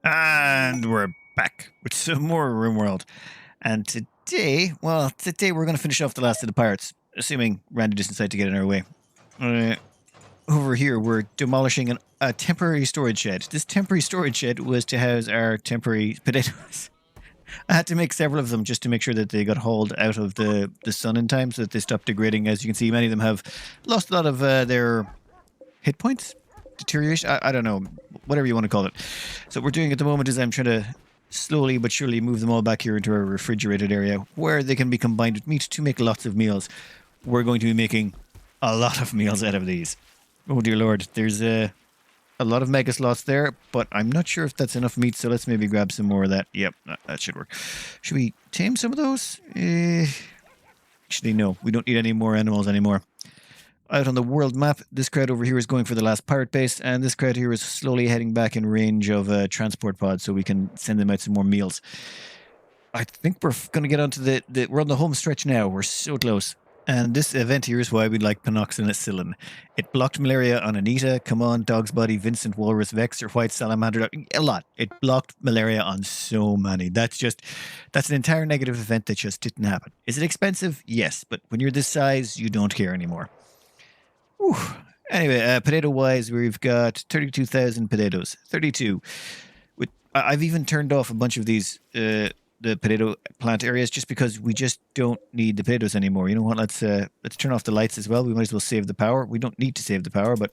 And we're back with some more Rimworld. And today we're going to finish off the last of the pirates, assuming Randy doesn't decide to get in our way. Over here, we're demolishing a temporary storage shed. This temporary storage shed was to house our temporary potatoes. I had to make several of them just to make sure that they got hauled out of the sun in time so that they stopped degrading. As you can see, many of them have lost a lot of their hit points. Deterioration? I don't know. Whatever you want to call it. So what we're doing at the moment is I'm trying to slowly but surely move them all back here into our refrigerated area where they can be combined with meat to make lots of meals. We're going to be making a lot of meals out of these. Oh dear lord, there's a lot of mega slots there, but I'm not sure if that's enough meat, so let's maybe grab some more of that. Yep, that should work. Should we tame some of those? Actually, no, we don't need any more animals anymore. Out on the world map, this crowd over here is going for the last pirate base, and this crowd here is slowly heading back in range of a transport pod so we can send them out some more meals. I think we're going to get onto we're on the home stretch now. We're so close. And this event here is why we like penoxynicillin. It blocked malaria on Anita, Come On, Dog's Body, Vincent, Walrus, Vexor, White Salamander, a lot. It blocked malaria on so many. That's an entire negative event that just didn't happen. Is it expensive? Yes, but when you're this size, you don't care anymore. Whew. Anyway, potato-wise, we've got 32,000 potatoes. 32. I've even turned off a bunch of these the potato plant areas just because we just don't need the potatoes anymore. You know what? Let's turn off the lights as well. We might as well save the power. We don't need to save the power, but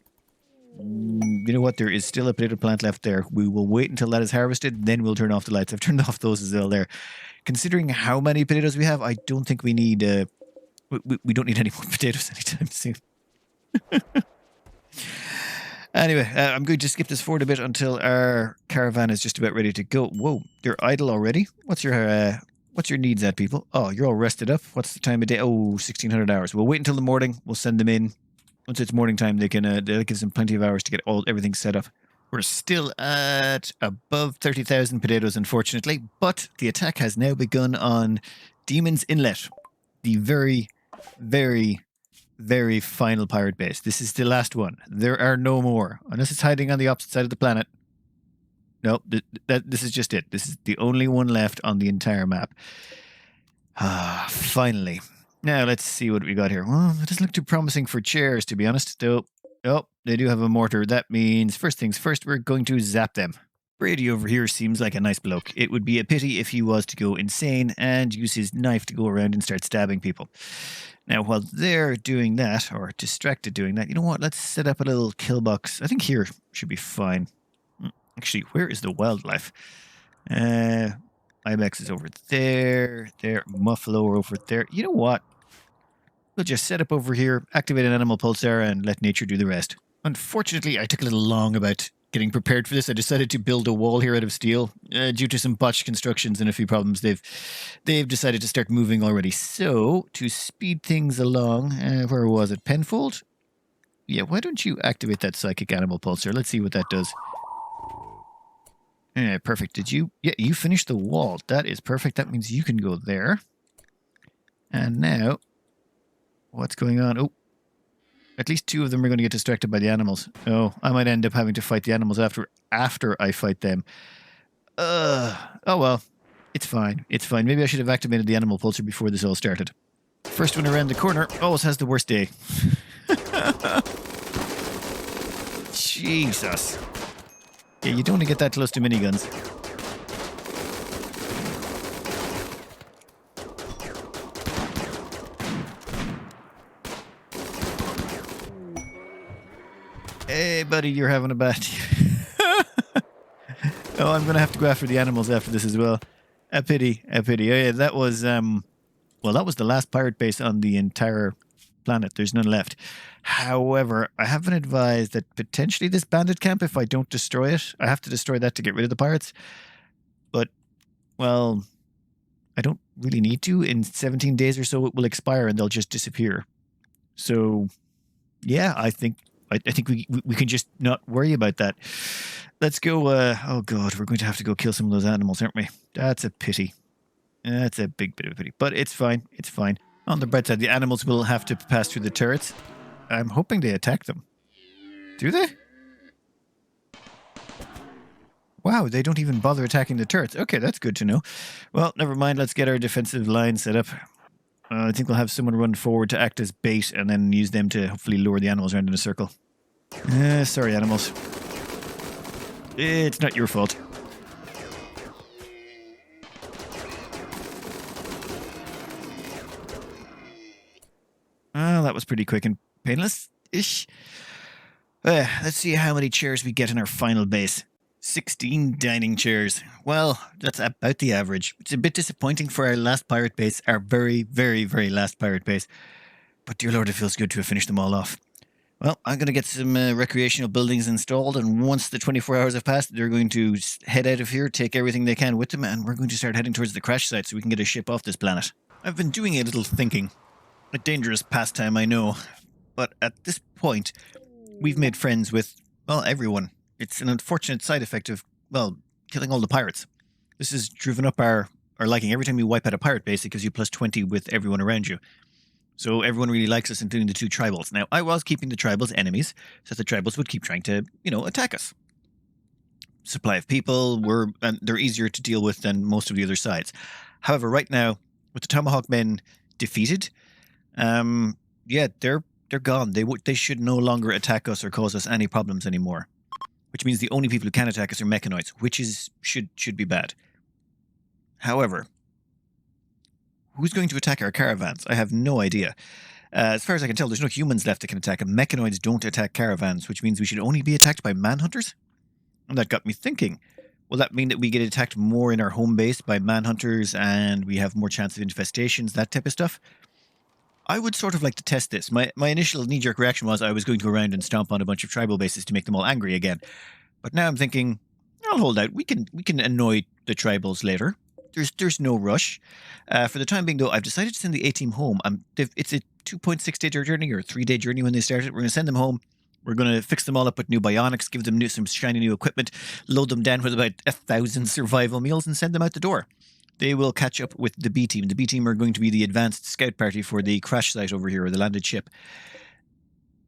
you know what? There is still a potato plant left there. We will wait until that is harvested, then we'll turn off the lights. I've turned off those as well there. Considering how many potatoes we have, I don't think we need we don't need any more potatoes anytime soon. Anyway, I'm going to skip this forward a bit until our caravan is just about ready to go. Whoa, you're idle already? What's your needs at, people? Oh, you're all rested up. What's the time of day? Oh, 1,600 hours. We'll wait until the morning. We'll send them in. Once it's morning time, they'll give them plenty of hours to get everything set up. We're still at above 30,000 potatoes, unfortunately, but the attack has now begun on Demon's Inlet, the very, very, very final pirate base. This is the last one. There are no more, unless it's hiding on the opposite side of the planet. No, this is just it. This is the only one left on the entire map. Finally. Now let's see what we got here. Well, it doesn't look too promising for chairs, to be honest. Though, oh, they do have a mortar. That means first things first, we're going to zap them. Brady over here seems like a nice bloke. It would be a pity if he was to go insane and use his knife to go around and start stabbing people. Now, while they're doing that, or distracted doing that, you know what? Let's set up a little kill box. I think here should be fine. Actually, where is the wildlife? Ibex is over there. There, Muffalo over there. You know what? We'll just set up over here, activate an animal pulsar, and let nature do the rest. Unfortunately, I took a little long about getting prepared for this. I decided to build a wall here out of steel due to some botched constructions and a few problems. They've decided to start moving already. So to speed things along, where was it? Penfold? Yeah, why don't you activate that psychic animal pulsar? Let's see what that does. Yeah, perfect. Did you? Yeah, you finished the wall. That is perfect. That means you can go there. And now, what's going on? Oh. At least two of them are going to get distracted by the animals. Oh, I might end up having to fight the animals after I fight them. Oh well. It's fine. It's fine. Maybe I should have activated the animal pulsar before this all started. First one around the corner always has the worst day. Jesus. Yeah, you don't want to get that close to miniguns. Hey, buddy, you're having a bad Oh, I'm going to have to go after the animals after this as well. A pity, a pity. Oh, yeah, that was, well, that was the last pirate base on the entire planet. There's none left. However, I have been advised that potentially this bandit camp, if I don't destroy it, I have to destroy that to get rid of the pirates. But, well, I don't really need to. In 17 days or so, it will expire and they'll just disappear. So, yeah, I think we can just not worry about that. Let's go. Oh, God, we're going to have to go kill some of those animals, aren't we? That's a pity. That's a big bit of a pity. But it's fine. It's fine. On the bright side, the animals will have to pass through the turrets. I'm hoping they attack them. Do they? Wow, they don't even bother attacking the turrets. Okay, that's good to know. Well, never mind. Let's get our defensive line set up. I think we'll have someone run forward to act as bait and then use them to hopefully lure the animals around in a circle. Sorry, animals. It's not your fault. Well, that was pretty quick and painless-ish. Let's see how many chairs we get in our final base. 16 dining chairs. Well, that's about the average. It's a bit disappointing for our last pirate base, our very, very, very last pirate base. But dear Lord, it feels good to have finished them all off. Well, I'm going to get some recreational buildings installed, and once the 24 hours have passed, they're going to head out of here, take everything they can with them, and we're going to start heading towards the crash site so we can get a ship off this planet. I've been doing a little thinking. A dangerous pastime, I know. But at this point, we've made friends with, well, everyone. It's an unfortunate side effect of, well, killing all the pirates. This has driven up our liking. Every time you wipe out a pirate base, it gives you plus 20 with everyone around you. So everyone really likes us, including the two tribals. Now, I was keeping the tribals enemies, so the tribals would keep trying to, attack us. Supply of people, they're easier to deal with than most of the other sides. However, right now, with the Tomahawk men defeated, they're gone. They should no longer attack us or cause us any problems anymore. Which means the only people who can attack us are mechanoids, which should be bad. However, who's going to attack our caravans? I have no idea. As far as I can tell, there's no humans left that can attack them. Mechanoids don't attack caravans, which means we should only be attacked by manhunters? And that got me thinking. Will that mean that we get attacked more in our home base by manhunters and we have more chance of infestations, that type of stuff? I would sort of like to test this. My initial knee-jerk reaction was I was going to go around and stomp on a bunch of tribal bases to make them all angry again. But now I'm thinking, I'll hold out. We can annoy the tribals later. There's no rush. For the time being, though, I've decided to send the A-team home. It's a 2.6-day journey or a 3-day journey when they started. We're going to send them home. We're going to fix them all up with new bionics, give them some shiny new equipment, load them down with about 1,000 survival meals, and send them out the door. They will catch up with the B-team. The B-team are going to be the advanced scout party for the crash site over here, or the landed ship.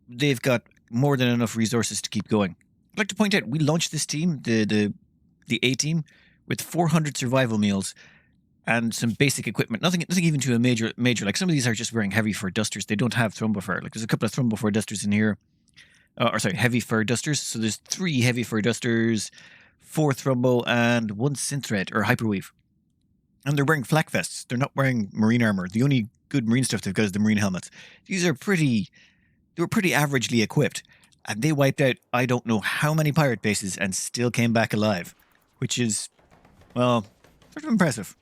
They've got more than enough resources to keep going. I'd like to point out, we launched this team, the A-team, with 400 survival meals and some basic equipment. Nothing even to a major. Like, some of these are just wearing heavy fur dusters. They don't have thrombophore. Like, there's a couple of thrombophore dusters in here. Heavy fur dusters. So there's 3 heavy fur dusters, 4 thrombo, and 1 synthread, or hyperweave. And they're wearing flak vests. They're not wearing marine armor. The only good marine stuff they've got is the marine helmets. They were pretty averagely equipped. And they wiped out I don't know how many pirate bases and still came back alive. Which is, well, sort of impressive.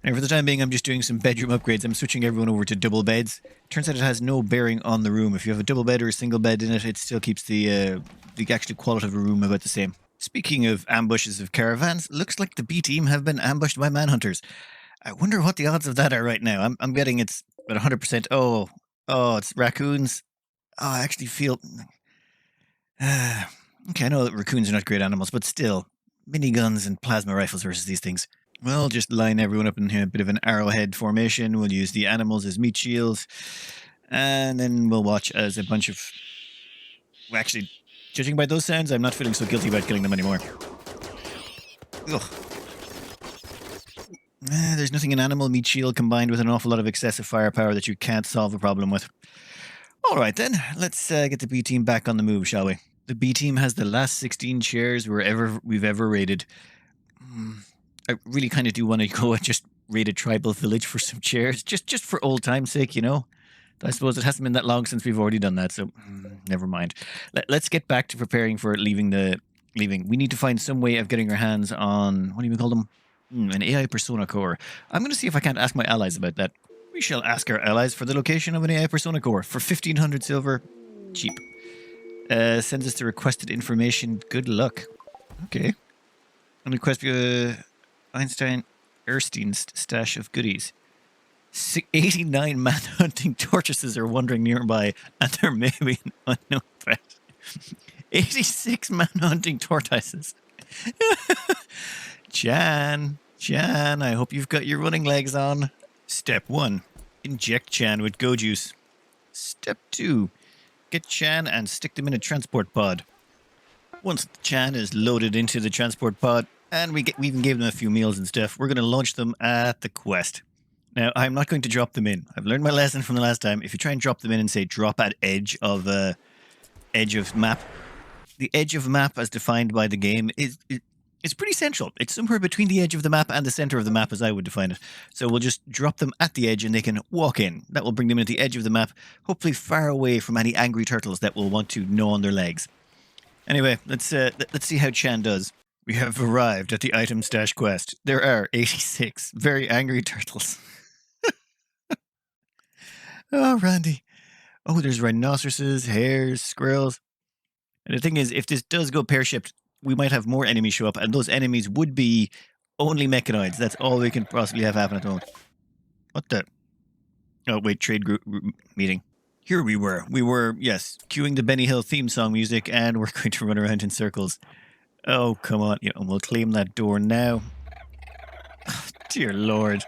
And for the time being, I'm just doing some bedroom upgrades. I'm switching everyone over to double beds. Turns out it has no bearing on the room. If you have a double bed or a single bed in it, it still keeps the actual quality of a room about the same. Speaking of ambushes of caravans, looks like the B-team have been ambushed by manhunters. I wonder what the odds of that are right now. I'm betting it's about 100%. Oh, it's raccoons. Oh, I actually feel... okay, I know that raccoons are not great animals, but still, miniguns and plasma rifles versus these things. We'll just line everyone up in a bit of an arrowhead formation. We'll use the animals as meat shields. And then we'll watch as a bunch of... Well, actually... Judging by those sounds, I'm not feeling so guilty about killing them anymore. Ugh. There's nothing in animal meat shield combined with an awful lot of excessive firepower that you can't solve a problem with. Alright then, let's get the B-team back on the move, shall we? The B-team has the last 16 chairs we've ever raided. I really kind of do want to go and just raid a tribal village for some chairs, just for old time's sake, you know? I suppose it hasn't been that long since we've already done that, so never mind. Let's get back to preparing for leaving. We need to find some way of getting our hands on, what do you call them? An AI persona core. I'm going to see if I can't ask my allies about that. We shall ask our allies for the location of an AI persona core for 1,500 silver. Cheap. Sends us the requested information. Good luck. Okay. And request Einstein Erstein's stash of goodies. 89 man-hunting tortoises are wandering nearby, and there may be an unknown threat. 86 man-hunting tortoises. Chan, I hope you've got your running legs on. Step 1. Inject Chan with go juice. Step 2. Get Chan and stick them in a transport pod. Once Chan is loaded into the transport pod, and we even gave them a few meals and stuff, we're going to launch them at the quest. Now, I'm not going to drop them in. I've learned my lesson from the last time. If you try and drop them in and say drop at edge of map, the edge of map as defined by the game it's pretty central. It's somewhere between the edge of the map and the center of the map as I would define it. So we'll just drop them at the edge and they can walk in. That will bring them into the edge of the map, hopefully far away from any angry turtles that will want to gnaw on their legs. Anyway, let's see how Chan does. We have arrived at the item stash quest. There are 86 very angry turtles. Oh, Randy. Oh, there's rhinoceroses, hares, squirrels. And the thing is, if this does go pear-shaped, we might have more enemies show up, and those enemies would be only mechanoids. That's all we can possibly have happen at the moment. What the? Oh, wait, trade group meeting. Here we were, yes, cueing the Benny Hill theme song music, and we're going to run around in circles. Oh, come on. Yeah, and we'll claim that door now. Oh, dear Lord.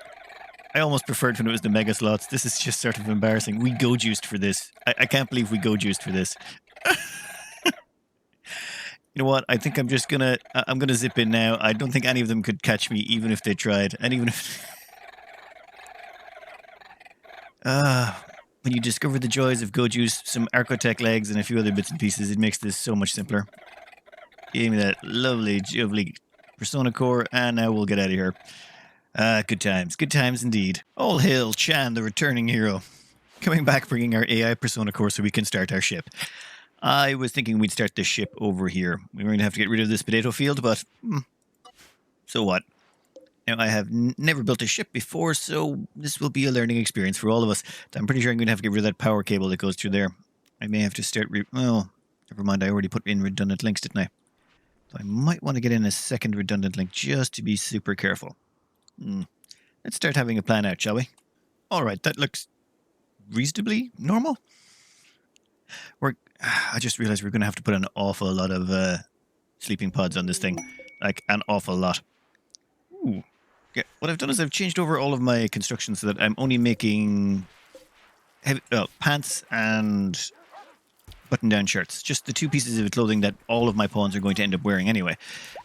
I almost preferred when it was the mega slots. This is just sort of embarrassing. We go juiced for this. I can't believe we go juiced for this. You know what? I think I'm gonna zip in now. I don't think any of them could catch me, even if they tried. And even if... when you discover the joys of go juice, some Archotech legs, and a few other bits and pieces, it makes this so much simpler. Give me that lovely, jubbly Persona Core, and now we'll get out of here. Good times indeed. All hail Chan, the returning hero. Coming back, bringing our AI Persona Core so we can start our ship. I was thinking we'd start the ship over here. We're going to have to get rid of this potato field, but so what? Now, I have never built a ship before, so this will be a learning experience for all of us. I'm pretty sure I'm going to have to get rid of that power cable that goes through there. I may have to start... oh, never mind. I already put in redundant links, didn't I? So I might want to get in a second redundant link just to be super careful. Let's start having a plan out, shall we? All right, that looks reasonably normal. I just realized we're going to have to put an awful lot of sleeping pods on this thing. Like, an awful lot. Ooh. Okay, what I've done is I've changed over all of my construction so that I'm only making pants and button-down shirts. Just the two pieces of clothing that all of my pawns are going to end up wearing anyway.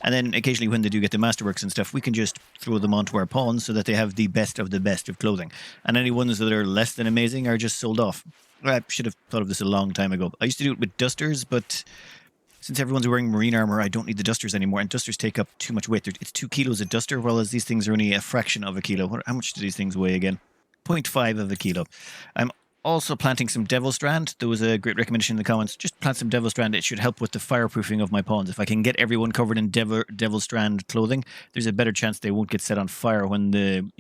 And then occasionally when they do get the masterworks and stuff, we can just throw them onto our pawns so that they have the best of clothing. And any ones that are less than amazing are just sold off. I should have thought of this a long time ago. I used to do it with dusters, but since everyone's wearing marine armor, I don't need the dusters anymore. And dusters take up too much weight. It's 2 kilos a duster, whereas these things are only a fraction of a kilo. How much do these things weigh again? 0.5 of a kilo. I'm also planting some Devil Strand. There was a great recommendation in the comments. Just plant some Devil Strand. It should help with the fireproofing of my pawns. If I can get everyone covered in Devil Strand clothing, there's a better chance they won't get set on fire when the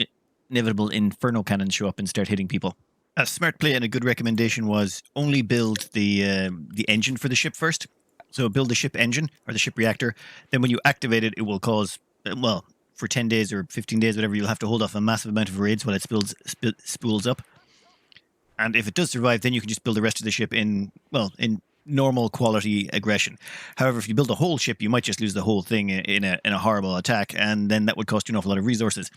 inevitable inferno cannons show up and start hitting people. A smart play and a good recommendation was only build the engine for the ship first. So build the ship engine or the ship reactor. Then when you activate it, it will cause, well, for 10 days or 15 days, whatever, you'll have to hold off a massive amount of raids while it spools up. And if it does survive, then you can just build the rest of the ship in normal quality aggression. However, if you build a whole ship, you might just lose the whole thing in a horrible attack, and then that would cost you an awful lot of resources.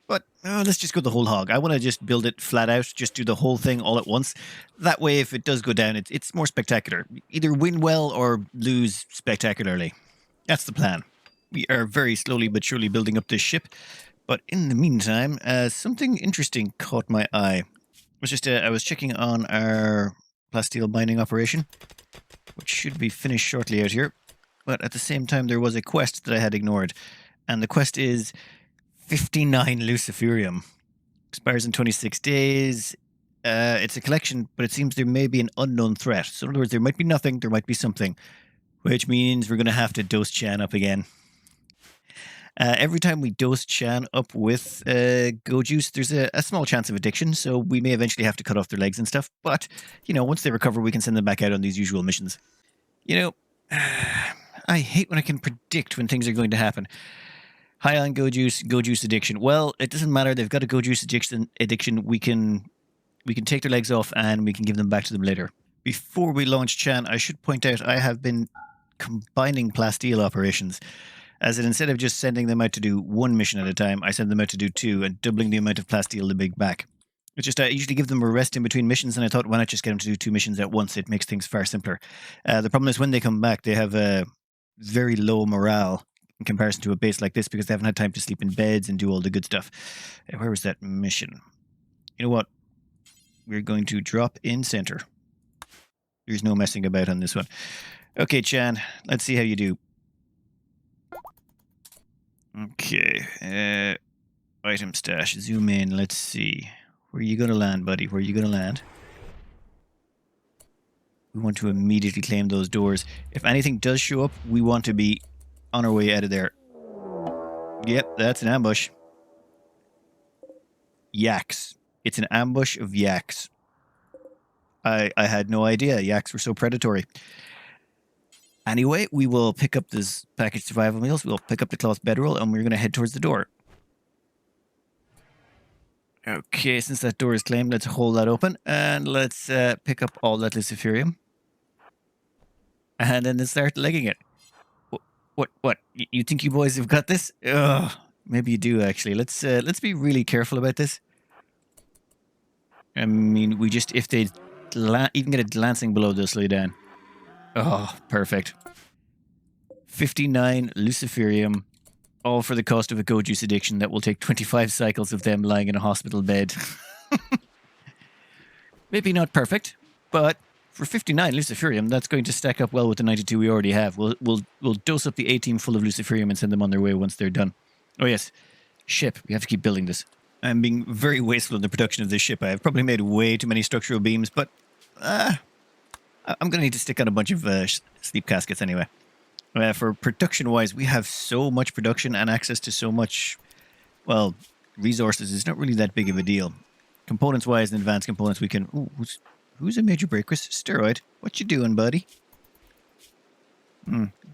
But let's just go the whole hog. I want to just build it flat out, just do the whole thing all at once. That way, if it does go down, it's more spectacular. Either win well or lose spectacularly. That's the plan. We are very slowly but surely building up this ship. But in the meantime, something interesting caught my eye. I was checking on our plasteel binding operation, which should be finished shortly out here. But at the same time, there was a quest that I had ignored. And the quest is 59 Luciferium. Expires in 26 days. It's a collection, but it seems there may be an unknown threat. So in other words, there might be nothing, there might be something. Which means we're going to have to dose Chan up again. Every time we dose Chan up with Go Juice, there's a small chance of addiction, so we may eventually have to cut off their legs and stuff. But, once they recover, we can send them back out on these usual missions. I hate when I can predict when things are going to happen. High on Go Juice addiction. Well, it doesn't matter. They've got a Go Juice addiction. We can take their legs off and we can give them back to them later. Before we launch Chan, I should point out I have been combining plasteel operations. As in, instead of just sending them out to do one mission at a time, I send them out to do 2 and doubling the amount of plasteel to bring back. It's just I usually give them a rest in between missions, and I thought, why not just get them to do 2 missions at once? It makes things far simpler. The problem is when they come back, they have very low morale in comparison to a base like this because they haven't had time to sleep in beds and do all the good stuff. Where was that mission? You know what? We're going to drop in center. There's no messing about on this one. Okay, Chan, let's see how you do. Okay, item stash, zoom in, let's see. Where are you going to land, buddy? Where are you going to land? We want to immediately claim those doors. If anything does show up, we want to be on our way out of there. Yep, that's an ambush. Yaks. It's an ambush of yaks. I had no idea yaks were so predatory. Anyway, we will pick up this package survival meals. We'll pick up the cloth bedroll, and we're going to head towards the door. Okay, since that door is claimed, let's hold that open, and let's pick up all that luciferium. And then start legging it. What? You think you boys have got this? Ugh, maybe you do, actually. Let's be really careful about this. I mean, we just, if they even get a lancing below, they'll slow down. Oh, perfect. 59 luciferium, all for the cost of a go juice addiction that will take 25 cycles of them lying in a hospital bed. Maybe not perfect, but for 59 luciferium, that's going to stack up well with the 92 we already have. We'll dose up the A-team full of luciferium and send them on their way once they're done. Oh yes, ship. We have to keep building this. I'm being very wasteful in the production of this ship. I have probably made way too many structural beams, but I'm going to need to stick on a bunch of sleep caskets anyway. For production-wise, we have so much production and access to so much, well, resources. It's not really that big of a deal. Components-wise and advanced components, we can... Ooh, who's a major break risk? Steroid. What you doing, buddy?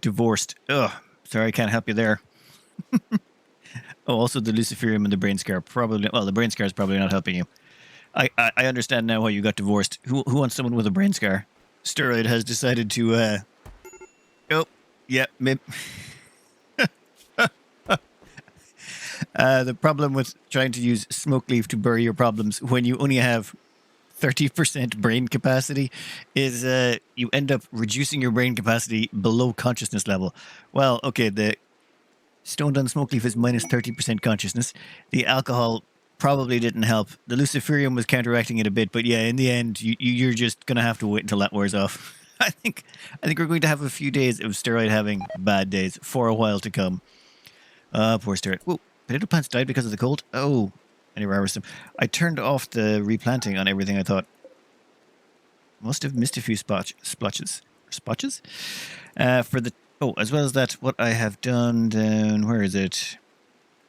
Divorced. Ugh. Sorry, I can't help you there. Oh, also the luciferium and the brain scar. Probably... Well, the brain scar is probably not helping you. I understand now why you got divorced. Who wants someone with a brain scar? Steroid has decided to... Oh, yeah, maybe... The problem with trying to use smoke leaf to bury your problems when you only have 30% brain capacity is you end up reducing your brain capacity below consciousness level. Well, okay, the stoned on smoke leaf is minus 30% consciousness. The alcohol probably didn't help. The luciferium was counteracting it a bit, but yeah, in the end, you're just going to have to wait until that wears off. I think we're going to have a few days of Steroid having bad days for a while to come. Poor Steroid. Whoa, potato plants died because of the cold? Oh, anyway, I turned off the replanting on everything, I thought. Must have missed a few splotches. Spotches? For the... Oh, as well as that, what I have done down... Where is it?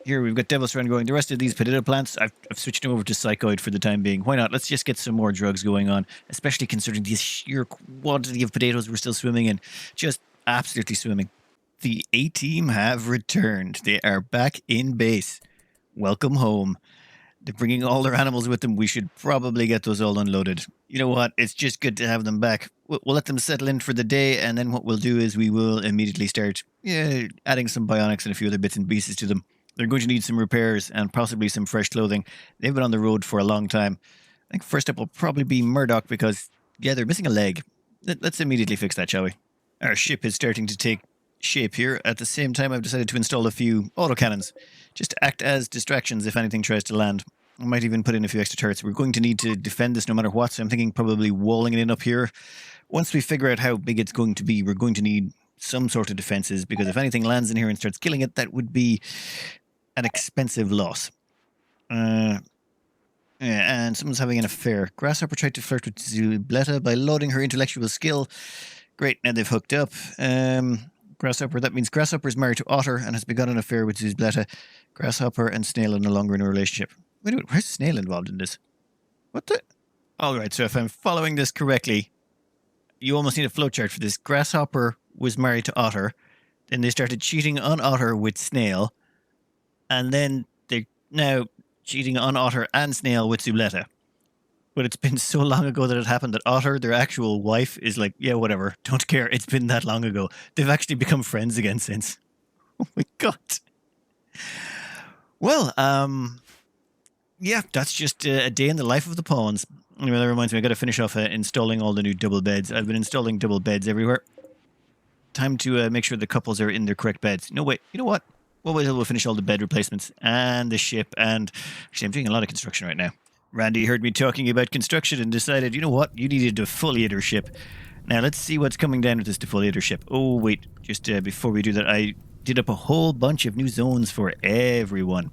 Here, we've got Devil Strand going. The rest of these potato plants, I've switched them over to Psychoid for the time being. Why not? Let's just get some more drugs going on, especially considering the sheer quantity of potatoes we're still swimming in. Just absolutely swimming. The A-team have returned. They are back in base. Welcome home. They're bringing all their animals with them. We should probably get those all unloaded. You know what? It's just good to have them back. We'll let them settle in for the day, and then what we'll do is we will immediately start adding some bionics and a few other bits and pieces to them. They're going to need some repairs and possibly some fresh clothing. They've been on the road for a long time. I think first up will probably be Murdoch because, yeah, they're missing a leg. Let's immediately fix that, shall we? Our ship is starting to take shape here. At the same time, I've decided to install a few autocannons, just to act as distractions if anything tries to land. I might even put in a few extra turrets. We're going to need to defend this no matter what, so I'm thinking probably walling it in up here. Once we figure out how big it's going to be, we're going to need some sort of defenses, because if anything lands in here and starts killing it, that would be an expensive loss. Yeah, and someone's having an affair. Grasshopper tried to flirt with Zubletta by lauding her intellectual skill. Great, now they've hooked up. Grasshopper, that means Grasshopper is married to Otter and has begun an affair with Zubletta. Grasshopper and Snail are no longer in a relationship. Wait a minute, where's Snail involved in this? What the? Alright, so if I'm following this correctly, you almost need a flowchart for this. Grasshopper was married to Otter, then they started cheating on Otter with Snail, and then they're now cheating on Otter and Snail with Zubletta. But it's been so long ago that it happened that Otter, their actual wife, is like, yeah, whatever, don't care, it's been that long ago. They've actually become friends again since. Oh my god. Well, yeah, that's just a day in the life of the pawns. Anyway, that reminds me, I got to finish off installing all the new double beds. I've been installing double beds everywhere. time to make sure the couples are in their correct beds. No, wait. You know what? We'll wait till we'll finish all the bed replacements and the ship. And actually, I'm doing a lot of construction right now. Randy heard me talking about construction and decided, you know what? You need a defoliater ship. Now, let's see what's coming down with this defoliator ship. Oh, wait. Just before we do that, I did up a whole bunch of new zones for everyone.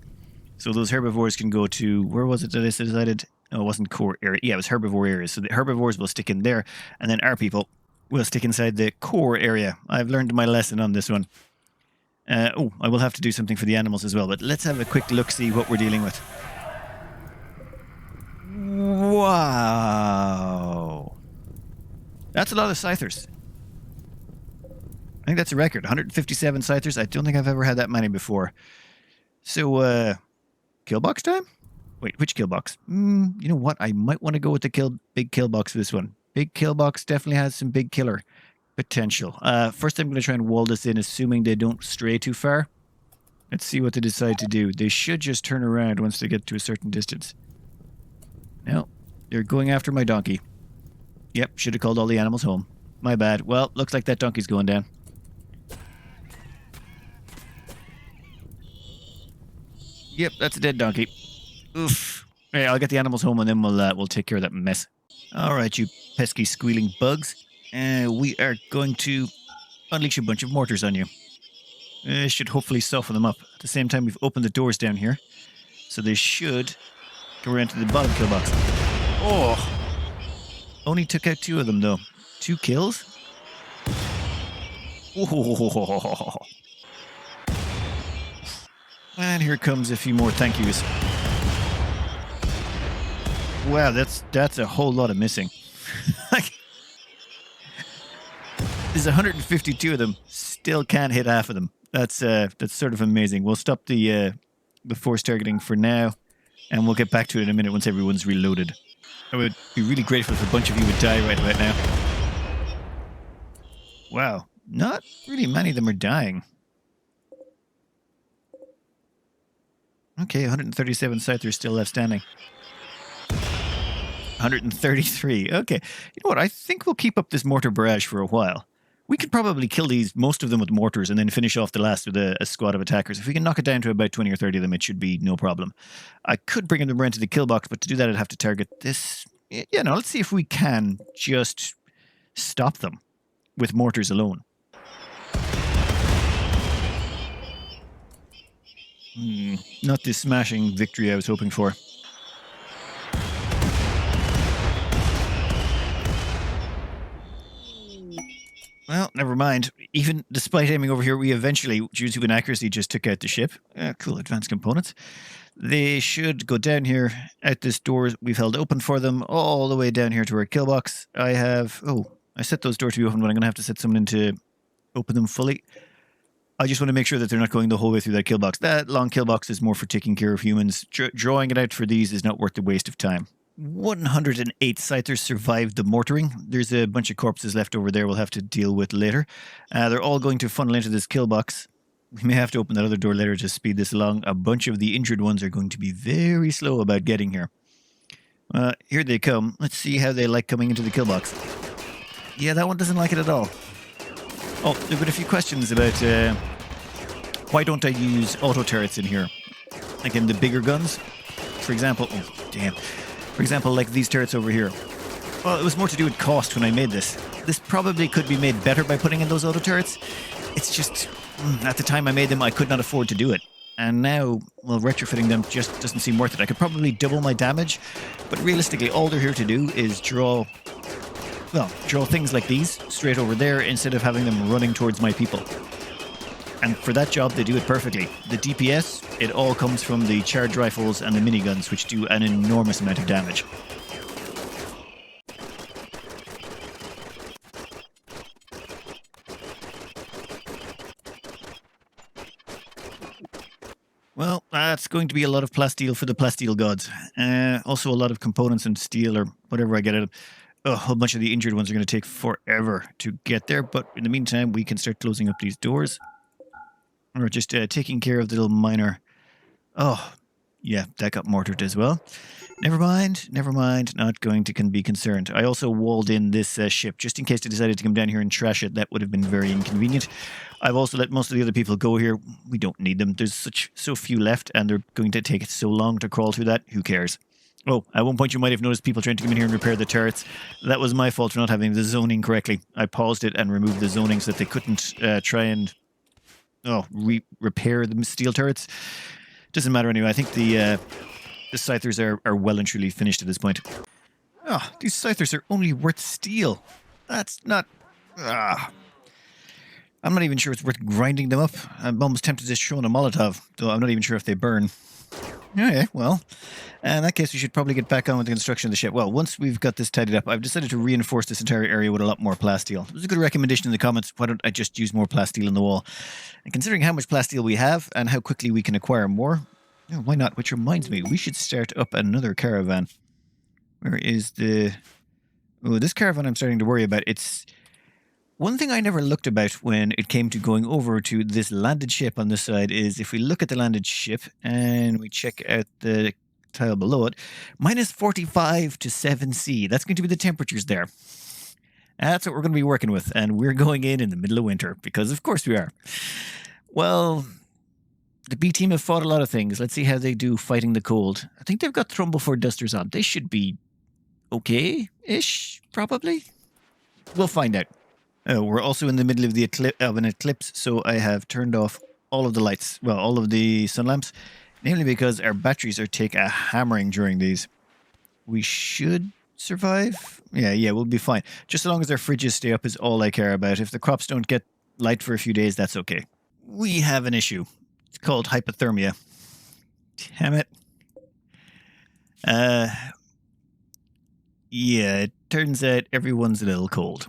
So those herbivores can go to... Where was it that I decided? No, it wasn't core area. Yeah, it was herbivore areas. So the herbivores will stick in there. And then our people will stick inside the core area. I've learned my lesson on this one. I will have to do something for the animals as well. But let's have a quick look, see what we're dealing with. Wow. That's a lot of sythers. I think that's a record. 157 sythers. I don't think I've ever had that many before. So, kill box time? Wait, which kill box? You know what? I might want to go with the big kill box for this one. Big kill box definitely has some big killer potential. First, I'm going to try and wall this in, assuming they don't stray too far. Let's see what they decide to do. They should just turn around once they get to a certain distance. No, they're going after my donkey. Yep, should have called all the animals home. My bad. Well, looks like that donkey's going down. Yep, that's a dead donkey. Oof. Hey, I'll get the animals home and then we'll take care of that mess. All right, you pesky squealing bugs. We are going to unleash a bunch of mortars on you. Should hopefully soften them up. At the same time, we've opened the doors down here. So they should go around to the bottom kill box. Oh! Only took out 2 of them, though. 2 kills? Oh. And here comes a few more thank yous. Wow, that's a whole lot of missing. There's 152 of them. Still can't hit half of them. That's sort of amazing. We'll stop the force targeting for now, and we'll get back to it in a minute once everyone's reloaded. I would be really grateful if a bunch of you would die right about now. Wow, not really many of them are dying. Okay, 137 sythers still left standing. 133. Okay. You know what? I think we'll keep up this mortar barrage for a while. We could probably kill most of them with mortars and then finish off the last with a squad of attackers. If we can knock it down to about 20 or 30 of them, it should be no problem. I could bring them around to the kill box, but to do that, I'd have to target this. Yeah, no, let's see if we can just stop them with mortars alone. Not the smashing victory I was hoping for. Well, never mind. Even despite aiming over here, we eventually, due to inaccuracy, just took out the ship. Cool, advanced components. They should go down here, out this door we've held open for them, all the way down here to our kill box. I set those doors to be open, but I'm going to have to set someone in to open them fully. I just want to make sure that they're not going the whole way through that kill box. That long kill box is more for taking care of humans. Drawing it out for these is not worth the waste of time. 108 sythers survived the mortaring. There's a bunch of corpses left over there we'll have to deal with later. They're all going to funnel into this kill box. We may have to open that other door later to speed this along. A bunch of the injured ones are going to be very slow about getting here. Here they come. Let's see how they like coming into the kill box. Yeah, that one doesn't like it at all. Oh, there have been a few questions about why don't I use auto turrets in here? Like in the bigger guns? For example, oh, damn. For example, like these turrets over here. Well, it was more to do with cost when I made this. This probably could be made better by putting in those auto turrets. It's just, at the time I made them, I could not afford to do it. And now, well, retrofitting them just doesn't seem worth it. I could probably double my damage, but realistically, all they're here to do is draw things like these straight over there instead of having them running towards my people. And for that job, they do it perfectly. The DPS, it all comes from the charge rifles and the miniguns, which do an enormous amount of damage. Well, that's going to be a lot of plasteel for the plasteel gods. Also a lot of components and steel or whatever I get out of. A whole bunch of the injured ones are going to take forever to get there. But in the meantime, we can start closing up these doors. Or just taking care of the little minor... Oh, yeah, that got mortared as well. Never mind. Not going to be concerned. I also walled in this ship just in case they decided to come down here and trash it. That would have been very inconvenient. I've also let most of the other people go here. We don't need them. There's so few left, and they're going to take so long to crawl through that. Who cares? Oh, at one point you might have noticed people trying to come in here and repair the turrets. That was my fault for not having the zoning correctly. I paused it and removed the zoning so that they couldn't try and repair the steel turrets. Doesn't matter anyway. I think the sythers are well and truly finished at this point. Oh, these sythers are only worth steel. That's not... I'm not even sure it's worth grinding them up. I'm almost tempted to just throw in a Molotov, though I'm not even sure if they burn. Okay, well, in that case, we should probably get back on with the construction of the ship. Well, once we've got this tidied up, I've decided to reinforce this entire area with a lot more plasteel. It was a good recommendation in the comments. Why don't I just use more plasteel in the wall? And considering how much plasteel we have and how quickly we can acquire more, why not? Which reminds me, we should start up another caravan. Where is the... Oh, this caravan I'm starting to worry about. It's... One thing I never looked about when it came to going over to this landed ship on this side is if we look at the landed ship and we check out the tile below it, minus 45 to 7C. That's going to be the temperatures there. That's what we're going to be working with. And we're going in the middle of winter because of course we are. Well, the B team have fought a lot of things. Let's see how they do fighting the cold. I think they've got Thrumble4 dusters on. They should be okay-ish, probably. We'll find out. We're also in the middle of an eclipse, so I have turned off all of the lights, well, all of the sun lamps, namely because our batteries take a hammering during these. We should survive. Yeah, we'll be fine. Just as long as our fridges stay up is all I care about. If the crops don't get light for a few days, that's okay. We have an issue. It's called hypothermia. Damn it. Yeah, it turns out everyone's a little cold.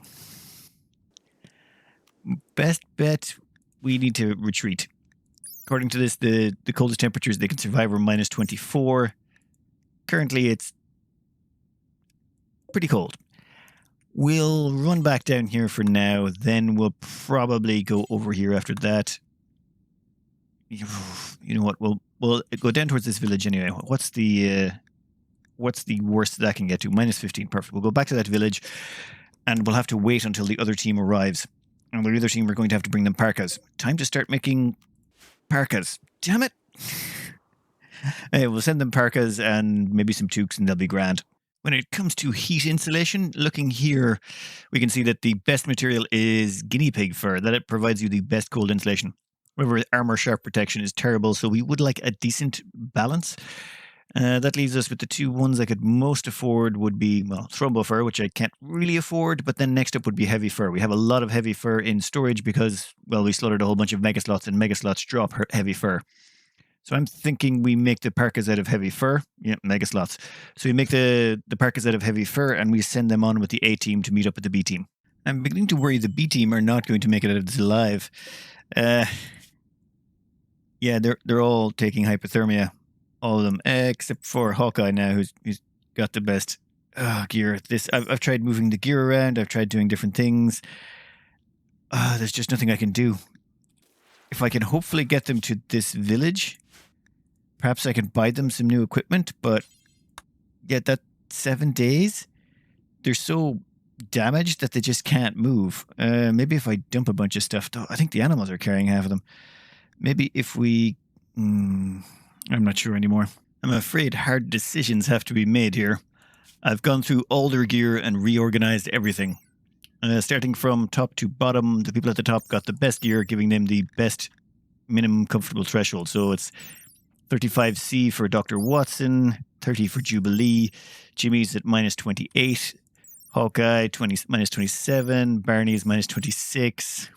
Best bet, we need to retreat. According to this, the coldest temperatures they can survive are minus 24. Currently, it's pretty cold. We'll run back down here for now, then we'll probably go over here after that. You know what, we'll go down towards this village anyway. What's the worst that can get to? Minus 15, perfect. We'll go back to that village, and we'll have to wait until the other team arrives. And the other team, we're going to have to bring them parkas. Time to start making parkas. Damn it. Hey, we'll send them parkas and maybe some toques and they'll be grand. When it comes to heat insulation, looking here, we can see that the best material is guinea pig fur. That it provides you the best cold insulation. However, armor sharp protection is terrible, so we would like a decent balance. That leaves us with the two ones I could most afford would be, well, Thrumbo fur, which I can't really afford, but then next up would be heavy fur. We have a lot of heavy fur in storage because, well, we slaughtered a whole bunch of mega slots, and mega slots drop heavy fur. So I'm thinking we make the parkas out of heavy fur. Yeah, mega slots. So we make the parkas out of heavy fur, and we send them on with the A team to meet up with the B team. I'm beginning to worry the B team are not going to make it out of this alive. Yeah, they're all taking hypothermia. All of them, except for Hawkeye now, who's got the best gear. I've tried moving the gear around. I've tried doing different things. There's just nothing I can do. If I can hopefully get them to this village, perhaps I can buy them some new equipment, but yet that 7 days, they're so damaged that they just can't move. Maybe if I dump a bunch of stuff, though, I think the animals are carrying half of them. Maybe if we... I'm not sure anymore. I'm afraid hard decisions have to be made here. I've gone through all their gear and reorganized everything. Starting from top to bottom, the people at the top got the best gear, giving them the best minimum comfortable threshold. So it's 35C for Dr. Watson, 30 for Jubilee, Jimmy's at minus 28, Hawkeye minus 27, Barney's minus 26,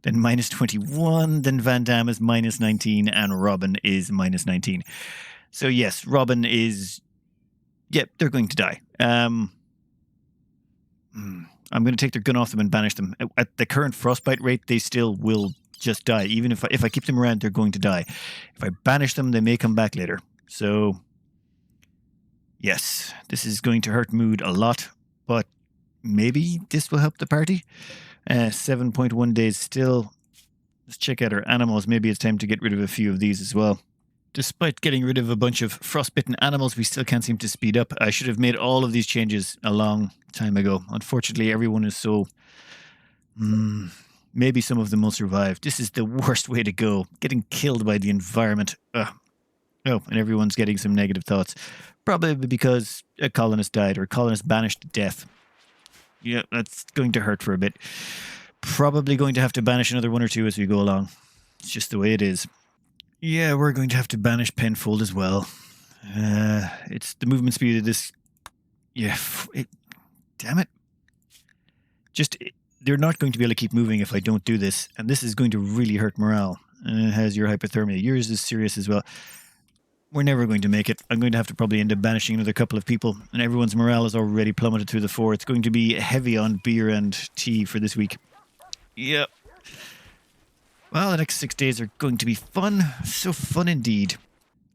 then minus 21, then Van Damme is minus 19, and Robin is minus 19. So yes, Robin is... Yep, they're going to die. I'm going to take their gun off them and banish them. At the current frostbite rate, they still will just die. Even if I keep them around, they're going to die. If I banish them, they may come back later. So, yes, this is going to hurt mood a lot, but maybe this will help the party. 7.1 days still. Let's check out our animals. Maybe it's time to get rid of a few of these as well. Despite getting rid of a bunch of frostbitten animals, we still can't seem to speed up. I should have made all of these changes a long time ago. Unfortunately, everyone is so... maybe some of them will survive. This is the worst way to go. Getting killed by the environment. Ugh. Oh, and everyone's getting some negative thoughts. Probably because a colonist died or a colonist banished to death. Yeah, that's going to hurt for a bit. Probably going to have to banish another one or two as we go along. It's just the way it is. Yeah, we're going to have to banish Penfold as well. It's the movement speed of this... Yeah, damn it. They're not going to be able to keep moving if I don't do this. And this is going to really hurt morale. Has your hypothermia. Yours is serious as well. We're never going to make it. I'm going to have to probably end up banishing another couple of people. And everyone's morale is already plummeted through the floor. It's going to be heavy on beer and tea for this week. Yep. Well, the next 6 days are going to be fun. So fun indeed.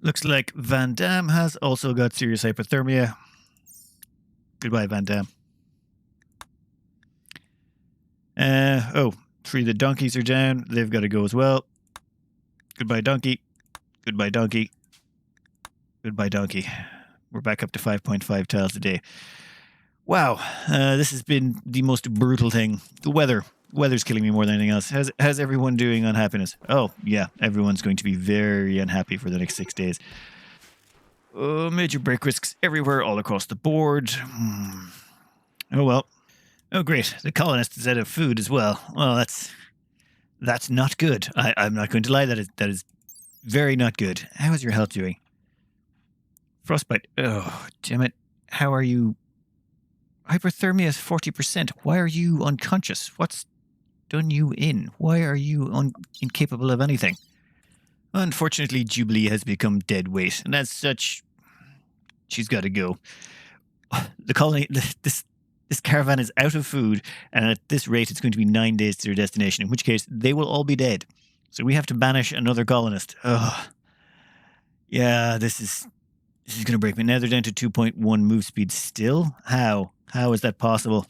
Looks like Van Damme has also got serious hypothermia. Goodbye, Van Damme. 3 of the donkeys are down. They've got to go as well. Goodbye, donkey. Goodbye, donkey. Goodbye, donkey. We're back up to 5.5 tiles a day. Wow, this has been the most brutal thing. The weather's killing me more than anything else. How's everyone doing on happiness? Oh, yeah, everyone's going to be very unhappy for the next 6 days. Oh, major break risks everywhere, all across the board. Oh, well. Oh, great. The colonist is out of food as well. Well, that's not good. I'm not going to lie. That is very not good. How is your health doing? Frostbite. Oh, damn it. How are you? Hyperthermia is 40%. Why are you unconscious? What's done you in? Why are you incapable of anything? Unfortunately, Jubilee has become dead weight, and as such, she's got to go. The colony, this caravan is out of food, and at this rate, it's going to be 9 days to their destination, in which case, they will all be dead. So we have to banish another colonist. Ugh. Yeah, this is going to break me. Now they're down to 2.1 move speed still. How? How is that possible?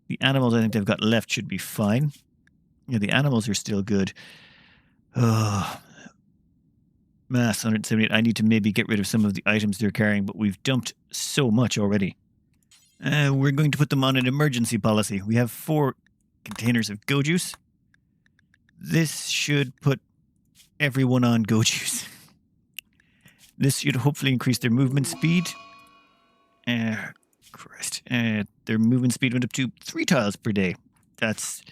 The animals I think they've got left should be fine. Yeah, the animals are still good. Oh, mass 178. I need to maybe get rid of some of the items they're carrying, but we've dumped so much already. We're going to put them on an emergency policy. We have 4 containers of go juice. This should put everyone on go juice. This should hopefully increase their movement speed. Christ. Their movement speed went up to 3 tiles per day. That's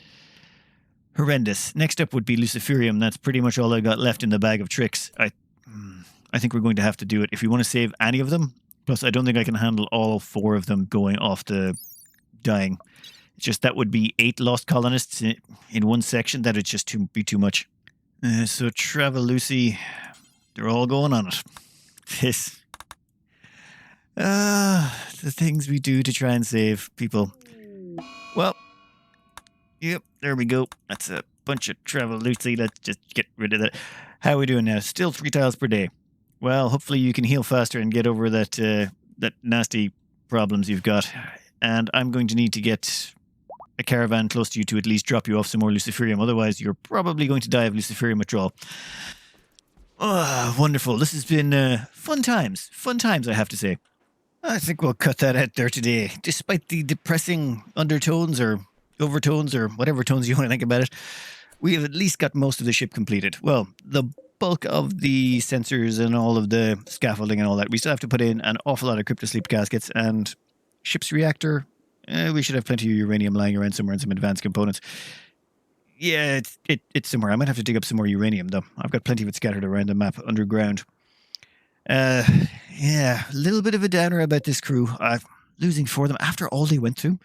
horrendous. Next up would be Luciferium. That's pretty much all I got left in the bag of tricks. I think we're going to have to do it. If we want to save any of them, plus I don't think I can handle all 4 of them going off the dying. It's just that would be 8 lost colonists in one section. That would just be too much. So Travel Lucy, they're all going on it. This. The things we do to try and save people. Well, yep, there we go. That's a bunch of Travel Lucy. Let's just get rid of that. How are we doing now? Still 3 tiles per day. Well, hopefully you can heal faster and get over that nasty problems you've got. And I'm going to need to get a caravan close to you to at least drop you off some more Luciferium. Otherwise, you're probably going to die of Luciferium withdrawal. Oh, wonderful. This has been fun times. Fun times, I have to say. I think we'll cut that out there today. Despite the depressing undertones or overtones or whatever tones you want to think about it, we have at least got most of the ship completed. Well, the bulk of the sensors and all of the scaffolding and all that. We still have to put in an awful lot of cryptosleep gaskets and ship's reactor. We should have plenty of uranium lying around somewhere and some advanced components. Yeah, it's somewhere. I might have to dig up some more uranium, though. I've got plenty of it scattered around the map underground. Yeah, a little bit of a downer about this crew. I'm losing 4 of them. After all they went through,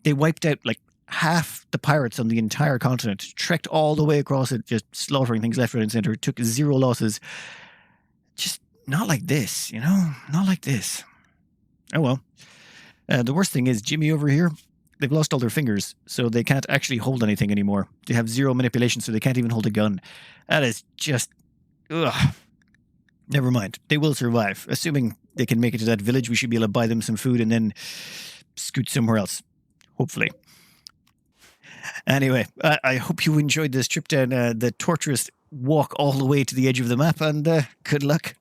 they wiped out like half the pirates on the entire continent, trekked all the way across it, just slaughtering things left, right, and center, took 0 losses. Just not like this, you know? Not like this. Oh, well. The worst thing is Jimmy over here, they've lost all their fingers, so they can't actually hold anything anymore. They have 0 manipulation, so they can't even hold a gun. That is just... Ugh. Never mind. They will survive. Assuming they can make it to that village, we should be able to buy them some food and then scoot somewhere else. Hopefully. Anyway, I hope you enjoyed this trip down the torturous walk all the way to the edge of the map, and good luck.